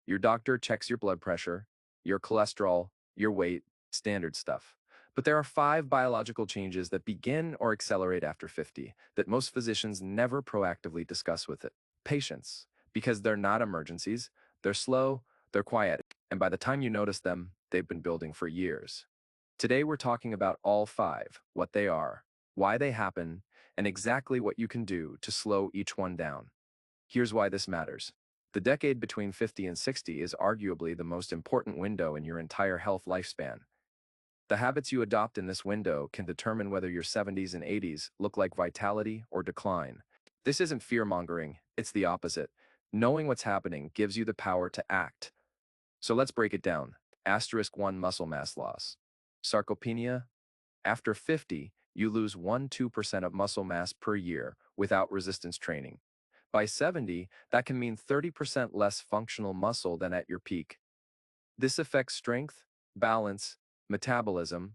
Your doctor checks your blood pressure, your cholesterol, your weight, standard stuff. But there are 5 biological changes that begin or accelerate after 50 that most physicians never proactively discuss with it. Patients, because they're not emergencies, they're slow, they're quiet, and by the time you notice them, they've been building for years. Today we're talking about all 5, what they are, why they happen, and exactly what you can do to slow each one down. Here's why this matters. The decade between 50 and 60 is arguably the most important window in your entire health lifespan. The habits you adopt in this window can determine whether your 70s and 80s look like vitality or decline. This isn't fear-mongering, it's the opposite. Knowing what's happening gives you the power to act. So let's break it down. Asterisk 1 Muscle mass loss. Sarcopenia. After 50, you lose 1–2% of muscle mass per year without resistance training. By 70, that can mean 30% less functional muscle than at your peak. This affects strength, balance, metabolism,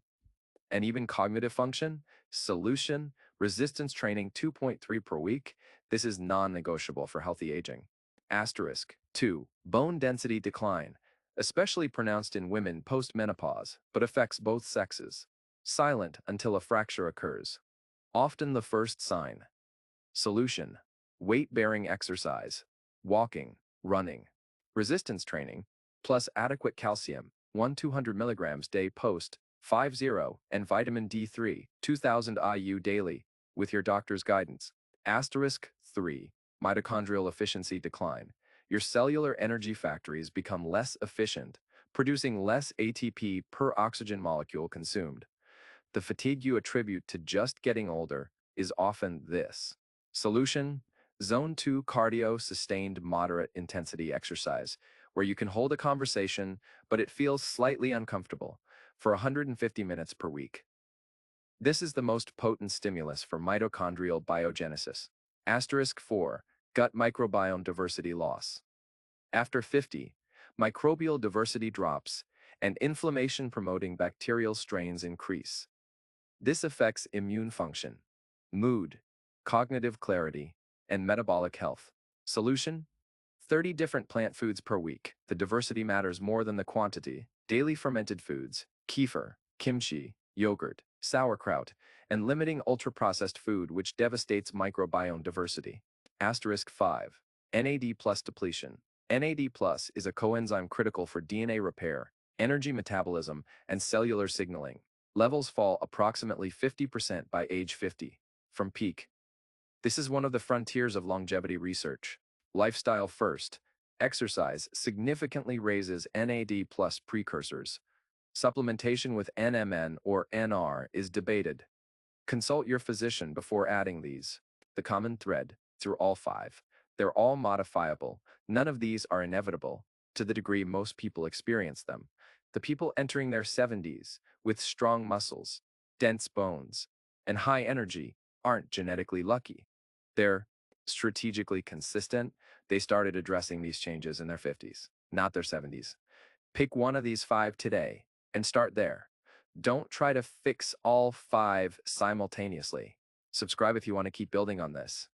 and even cognitive function. Solution: resistance training 2.3 per week. This is non-negotiable for healthy aging. Asterisk 2. Bone density decline, especially pronounced in women post-menopause, but affects both sexes. Silent until a fracture occurs. Often the first sign. Solution: weight-bearing exercise, walking, running, resistance training, plus adequate calcium, 1–200 milligrams day post, 50, and vitamin D3, 2000 IU daily, with your doctor's guidance. Asterisk 3. Mitochondrial efficiency decline. Your cellular energy factories become less efficient, producing less ATP per oxygen molecule consumed. The fatigue you attribute to just getting older is often this. Solution: Zone 2 cardio sustained moderate intensity exercise, where you can hold a conversation, but it feels slightly uncomfortable, for 150 minutes per week. This is the most potent stimulus for mitochondrial biogenesis. Asterisk 4. Gut microbiome diversity loss. After 50, microbial diversity drops, and inflammation-promoting bacterial strains increase. This affects immune function, mood, cognitive clarity, and metabolic health. Solution: 30 different plant foods per week. The diversity matters more than the quantity. Daily fermented foods, kefir, kimchi, yogurt, sauerkraut, and limiting ultra-processed food which devastates microbiome diversity. Asterisk 5. NAD+ depletion. NAD+ is a coenzyme critical for DNA repair, energy metabolism, and cellular signaling. Levels fall approximately 50% by age 50, from peak. This is one of the frontiers of longevity research. Lifestyle first. Exercise significantly raises NAD+ precursors. Supplementation with NMN or NR is debated. Consult your physician before adding these. The common thread through all 5. They're all modifiable. None of these are inevitable, to the degree most people experience them. The people entering their 70s, with strong muscles, dense bones, and high energy, aren't genetically lucky. They're strategically consistent. They started addressing these changes in their 50s, not their 70s. Pick one of these 5 today, and start there. Don't try to fix all 5 simultaneously. Subscribe if you want to keep building on this.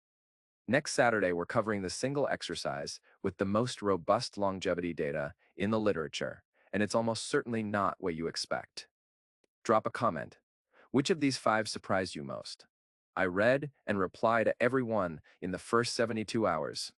Next Saturday, we're covering the single exercise with the most robust longevity data in the literature, and it's almost certainly not what you expect. Drop a comment. Which of these 5 surprised you most? I read and reply to every one in the first 72 hours.